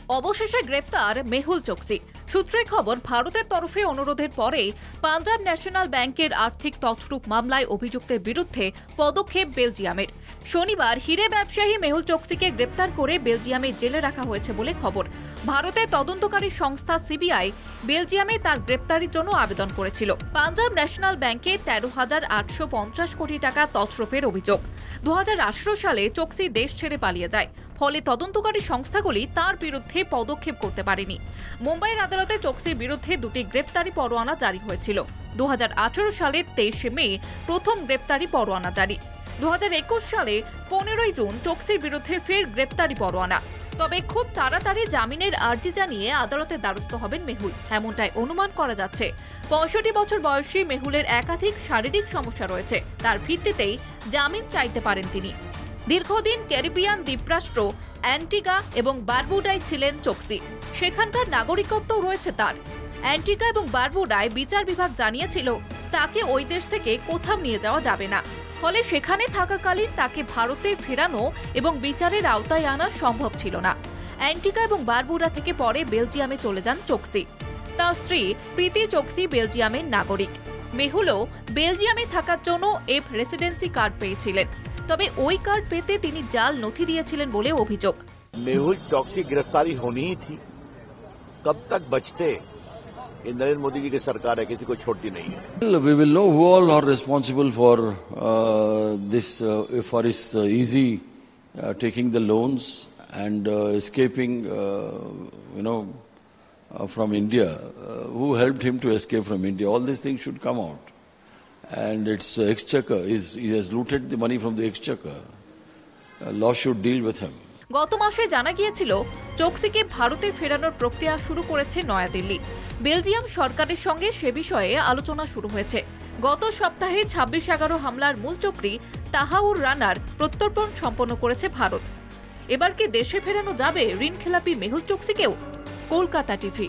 অবশেষে গ্রেফতার মেহুল চোকসি। সূত্রে খবর, ভারতের তরফে অনুরোধের পরে পাঞ্জাব ন্যাশনাল ব্যাংকের আর্থিক তছরূপ মামলায় অভিযুক্তের বিরুদ্ধে পদক্ষেপ বেলজিয়ামের। শনিবার হিরে ব্যবসায়ী মেহুল চোকসিকে গ্রেপ্তার করে বেলজিয়ামে জেলে রাখা হয়েছে বলে খবর। ভারতের তদন্তকারী সংস্থা সিবিআই বেলজিয়ামে তার গ্রেপ্তারের জন্য আবেদন করেছিল। পাঞ্জাব ন্যাশনাল ব্যাংকে 13,850 কোটি টাকা তছরূপের অভিযোগ। 2018 সালে চোকসি দেশ ছেড়ে পালিয়ে যায়, ফলে তদন্তকারী সংস্থাগুলি তার বিরুদ্ধে পদক্ষেপ করতে পারেনি। মুম্বাইয়ের আদালতে চোকসির বিরুদ্ধে দুটি গ্রেফতারি পরোয়ানা জারি হয়েছিল। 2018 সালের 23 মে প্রথম গ্রেফতারি পরোয়ানা জারি। 2021 সালে 15 জুন চোকসির বিরুদ্ধে ফের গ্রেফতারি পরোয়ানা। তবে খুব তাড়াতাড়ি জামিনের আর্জি জানিয়ে আদালতের দ্বারস্থ হবেন মেহুল, এমনটাই অনুমান করা যাচ্ছে। 65 বছর বয়সী মেহুলের একাধিক শারীরিক সমস্যা রয়েছে, তার ভিত্তিতেই জামিন চাইতে পারেন তিনি। দীর্ঘদিন ক্যারিবিয়ান দ্বীপরাষ্ট্র অ্যান্টিগা এবং বারবুডায় ছিলেন চোকসি, সেখানকার নাগরিকত্বও রয়েছে তার। অ্যান্টিগা এবং বারবুডায় বিচার বিভাগ জানিয়েছিল তাকে ওই দেশ থেকে কোথাও নিয়ে যাওয়া যাবে না, ফলে সেখানে থাকাকালীন তাকে ভারতে ফেরানো এবং বিচারের আওতায় আনা সম্ভব ছিল না। অ্যান্টিগা এবং বারবুডা থেকে পরে বেলজিয়ামে চলে যান চোকসি। তার স্ত্রী প্রীতি চোকসি বেলজিয়ামের নাগরিক। মেহুলও বেলজিয়ামে থাকার জন্য এফ রেসিডেন্সি কার্ড পেয়েছিলেন, তবে ওই কার্ড পেতে তিনি জাল নথি দিয়েছিলেন বলে অভিযোগ। मेहुल चौकसी गिरफ्तारी होनी ही थी, कब तक बचते? ये नरेंद्र मोदी जी की सरकार है, किसी को छोड़ती नहीं है। We will know who all are responsible for this, for his easy taking the loans and escaping, from India. Who helped him to escape from India? All these things should come out. And it's exchequer. He has looted the money from the exchequer. Law should deal with him. গত মাসে জানা গিয়েছিল চোকসিকে ভারতে ফেরানোর প্রক্রিয়া শুরু করেছে New Delhi. Belgium সরকারের সঙ্গে সে বিষয়ে আলোচনা শুরু হয়েছে। গত সপ্তাহে 26/11 হামলার মূল চক্রী তাহাউর রানার প্রত্যর্পণ সম্পন্ন করেছে ভারত। এবার কি দেশে ফেরানো যাবে ঋণখেলাপি মেহুল চোকসিকেও? কলকাতা টিভি।